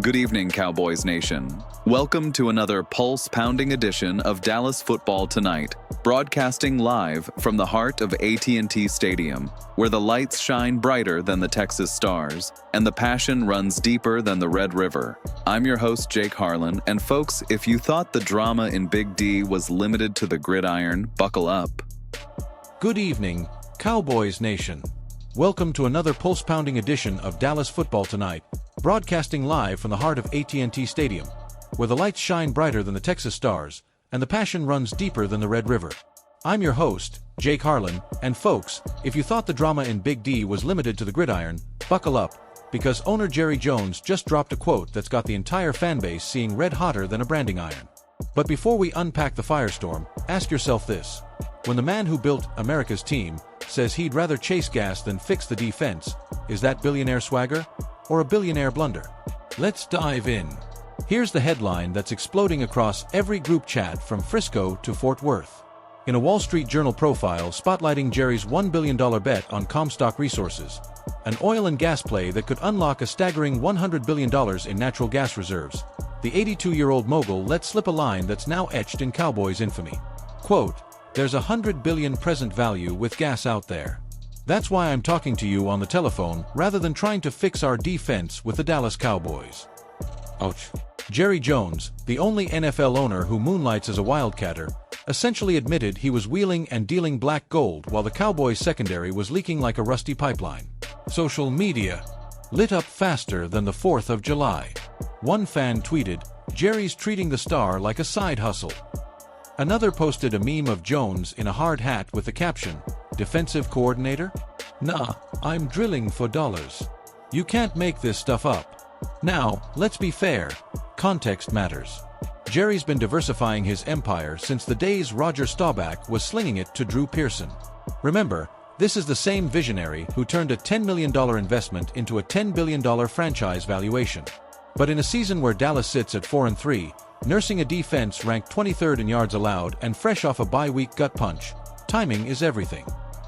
Good evening, Cowboys Nation. Welcome to another pulse-pounding edition of Dallas Football Tonight, broadcasting live from the heart of AT&T Stadium, where the lights shine brighter than the Texas stars, and the passion runs deeper than the Red River. I'm your host, Jake Harlan, and folks, if you thought the drama in Big D was limited to the gridiron, buckle up. Good evening, Cowboys Nation. Welcome to another pulse-pounding edition of Dallas Football Tonight, broadcasting live from the heart of AT&T Stadium, where the lights shine brighter than the Texas stars, and the passion runs deeper than the Red River. I'm your host, Jake Harlan, and folks, if you thought the drama in Big D was limited to the gridiron, buckle up, because owner Jerry Jones just dropped a quote that's got the entire fanbase seeing red hotter than a branding iron. But before we unpack the Firestorm, ask yourself this. When the man who built America's team says he'd rather chase gas than fix the defense, is that billionaire swagger or a billionaire blunder? Let's dive in. Here's the headline that's exploding across every group chat from Frisco to Fort Worth. In a Wall Street Journal profile spotlighting Jerry's $1 billion bet on Comstock Resources, an oil and gas play that could unlock a staggering $100 billion in natural gas reserves, the 82-year-old mogul let slip a line that's now etched in Cowboys infamy. Quote, "There's $100 billion present value with gas out there. That's why I'm talking to you on the telephone rather than trying to fix our defense with the Dallas Cowboys." Ouch. Jerry Jones, the only NFL owner who moonlights as a wildcatter, essentially admitted he was wheeling and dealing black gold while the Cowboys secondary was leaking like a rusty pipeline. Social media lit up faster than the 4th of July. One fan tweeted, "Jerry's treating the star like a side hustle." Another posted a meme of Jones in a hard hat with the caption, "Defensive coordinator? Nah, I'm drilling for dollars. You can't make this stuff up." Now, let's be fair. Context matters. Jerry's been diversifying his empire since the days Roger Staubach was slinging it to Drew Pearson. Remember, this is the same visionary who turned a $10 million investment into a $10 billion franchise valuation. But in a season where Dallas sits at 4-3, nursing a defense ranked 23rd in yards allowed and fresh off a bye-week gut punch, timing is everything.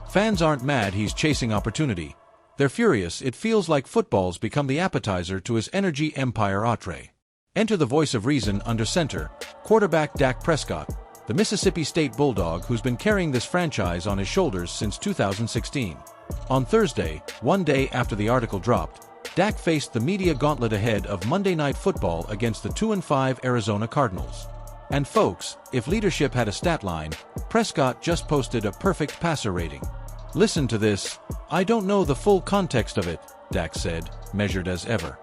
Fans aren't mad he's chasing opportunity. They're furious it feels like football's become the appetizer to his energy empire outrage. Enter the voice of reason under center, quarterback Dak Prescott, the Mississippi State Bulldog who's been carrying this franchise on his shoulders since 2016. On Thursday, one day after the article dropped, Dak faced the media gauntlet ahead of Monday Night Football against the 2-5 Arizona Cardinals. And folks, if leadership had a stat line, Prescott just posted a perfect passer rating. "Listen to this. I don't know the full context of it," Dak said, measured as ever.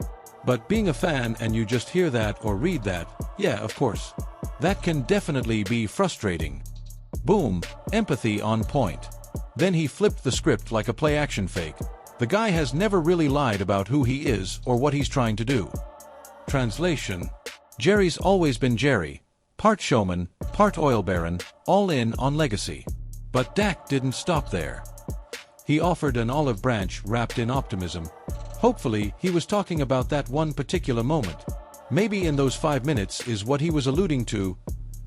"But being a fan and you just hear that or read that, yeah, of course. That can definitely be frustrating." Boom, empathy on point. Then he flipped the script like a play-action fake. The guy has never really lied about who he is or what he's trying to do. Translation: Jerry's always been Jerry, part showman, part oil baron, all in on legacy. But Dak didn't stop there. He offered an olive branch wrapped in optimism. Hopefully, he was talking about that one particular moment. Maybe in those 5 minutes is what he was alluding to.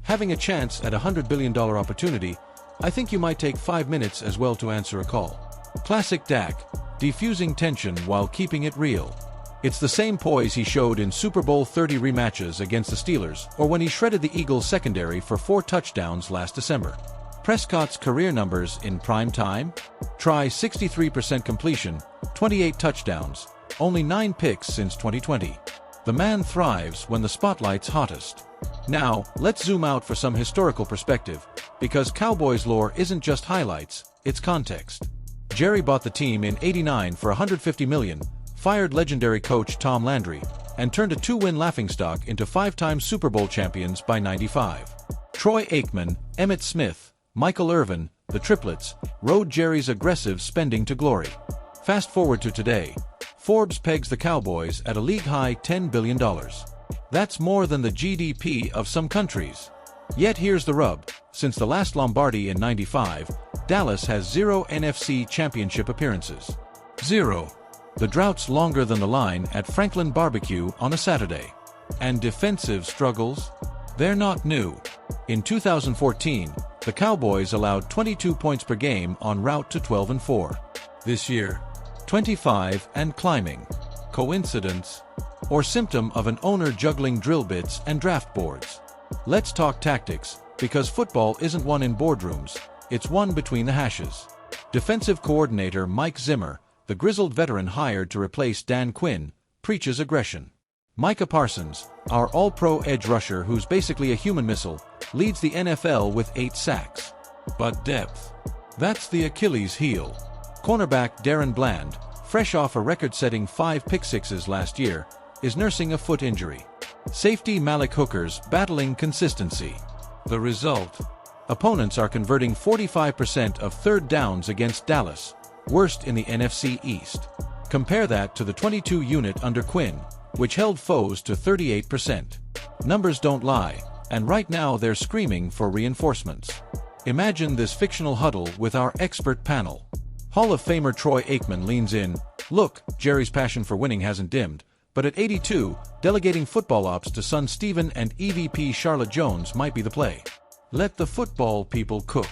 Having a chance at a $100 billion opportunity, I think you might take 5 minutes as well to answer a call. Classic Dak, defusing tension while keeping it real. It's the same poise he showed in Super Bowl 30 rematches against the Steelers or when he shredded the Eagles secondary for 4 touchdowns last December. Prescott's career numbers in prime time? Try 63% completion, 28 touchdowns, only 9 picks since 2020. The man thrives when the spotlight's hottest. Now, let's zoom out for some historical perspective, because Cowboys lore isn't just highlights, it's context. Jerry bought the team in '89 for $150 million, fired legendary coach Tom Landry, and turned a 2-win laughingstock into 5-time Super Bowl champions by '95. Troy Aikman, Emmitt Smith, Michael Irvin, the triplets, rode Jerry's aggressive spending to glory. Fast forward to today, Forbes pegs the Cowboys at a league-high $10 billion. That's more than the GDP of some countries. Yet here's the rub, since the last Lombardi in '95, Dallas has 0 NFC championship appearances. 0. The drought's longer than the line at Franklin Barbecue on a Saturday. And defensive struggles? They're not new. In 2014, the Cowboys allowed 22 points per game en route to 12-4. This year, 25 and climbing. Coincidence? or symptom of an owner juggling drill bits and draft boards? Let's talk tactics, because football isn't won in boardrooms, it's won between the hashes. Defensive coordinator Mike Zimmer, the grizzled veteran hired to replace Dan Quinn, preaches aggression. Micah Parsons, our all-pro edge rusher who's basically a human missile, leads the NFL with 8 sacks. But depth. That's the Achilles heel. Cornerback Darren Bland, fresh off a record-setting 5 pick-sixes last year, is nursing a foot injury. Safety Malik Hooker's battling consistency. The result? Opponents are converting 45% of third downs against Dallas, worst in the NFC East. Compare that to the 22 unit under Quinn, which held foes to 38%. Numbers don't lie, and right now they're screaming for reinforcements. Imagine this fictional huddle with our expert panel. Hall of Famer Troy Aikman leans in. Look, Jerry's passion for winning hasn't dimmed, but at 82, delegating football ops to son Steven and EVP Charlotte Jones might be the play. Let the football people cook.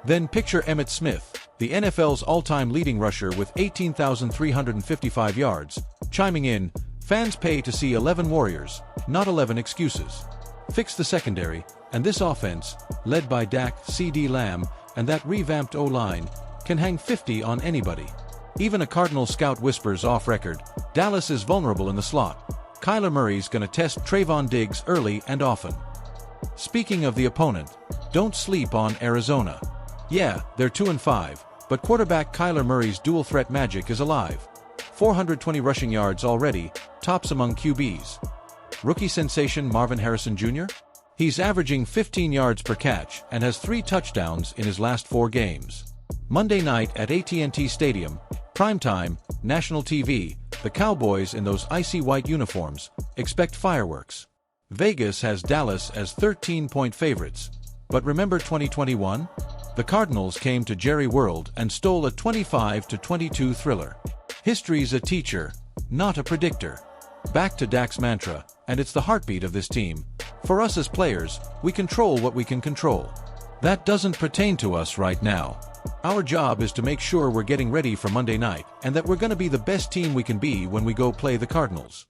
Then picture Emmitt Smith, the NFL's all-time leading rusher with 18,355 yards, chiming in, "Fans pay to see 11 Warriors, not 11 excuses." Fix the secondary, and this offense, led by Dak, CeeDee Lamb, and that revamped O-line, can hang 50 on anybody. Even a Cardinal scout whispers off record, Dallas is vulnerable in the slot. Kyler Murray's gonna test Trayvon Diggs early and often. Speaking of the opponent, don't sleep on Arizona. Yeah, they're 2-5, but quarterback Kyler Murray's dual-threat magic is alive. 420 rushing yards already, tops among QBs. Rookie sensation Marvin Harrison Jr.? He's averaging 15 yards per catch and has 3 touchdowns in his last 4 games. Monday night at AT&T Stadium, primetime, national TV, the Cowboys in those icy white uniforms, expect fireworks. Vegas has Dallas as 13-point favorites. But remember 2021? The Cardinals came to Jerry World and stole a 25-22 thriller. History's a teacher, not a predictor. Back to Dak's mantra, and it's the heartbeat of this team. For us as players, we control what we can control. That doesn't pertain to us right now. Our job is to make sure we're getting ready for Monday night and that we're going to be the best team we can be when we go play the Cardinals.